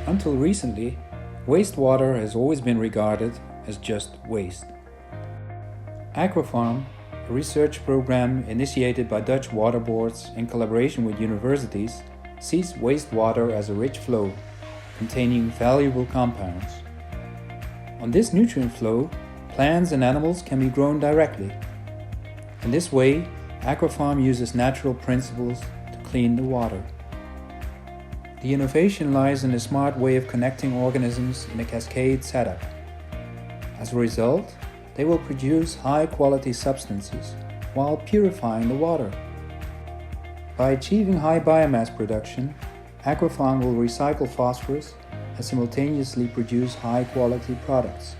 Until recently, wastewater has always been regarded as just waste. Aquafarm, a research program initiated by Dutch water boards in collaboration with universities, sees wastewater as a rich flow containing valuable compounds. On this nutrient flow, plants and animals can be grown directly. In this way, Aquafarm uses natural principles to clean the water. The innovation lies in a smart way of connecting organisms in a cascade setup. As a result, they will produce high-quality substances while purifying the water. By achieving high biomass production, Aquafarm will recycle phosphorus and simultaneously produce high-quality products.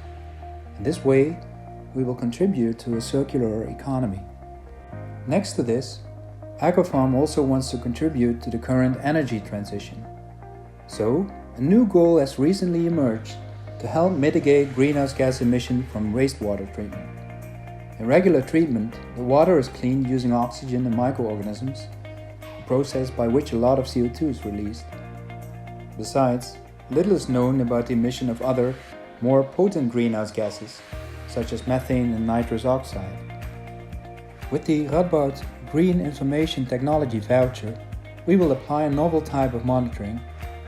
In this way, we will contribute to a circular economy. Next to this, Aquafarm also wants to contribute to the current energy transition. So, a new goal has recently emerged to help mitigate greenhouse gas emission from wastewater treatment. In regular treatment, the water is cleaned using oxygen and microorganisms, a process by which a lot of CO2 is released. Besides, little is known about the emission of other, more potent greenhouse gases, such as methane and nitrous oxide. With the Radboud Green Information Technology Voucher, we will apply a novel type of monitoring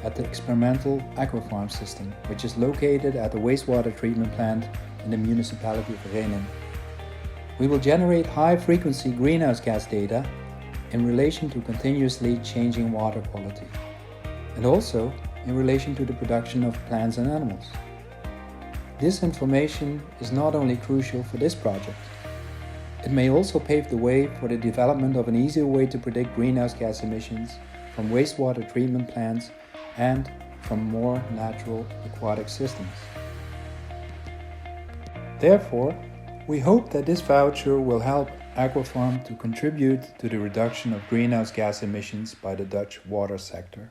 at the experimental Aquafarm system, which is located at the wastewater treatment plant in the municipality of Renen. We will generate high-frequency greenhouse gas data in relation to continuously changing water quality, and also in relation to the production of plants and animals. This information is not only crucial for this project, it may also pave the way for the development of an easier way to predict greenhouse gas emissions from wastewater treatment plants and from more natural aquatic systems. Therefore, we hope that this voucher will help Aquafarm to contribute to the reduction of greenhouse gas emissions by the Dutch water sector.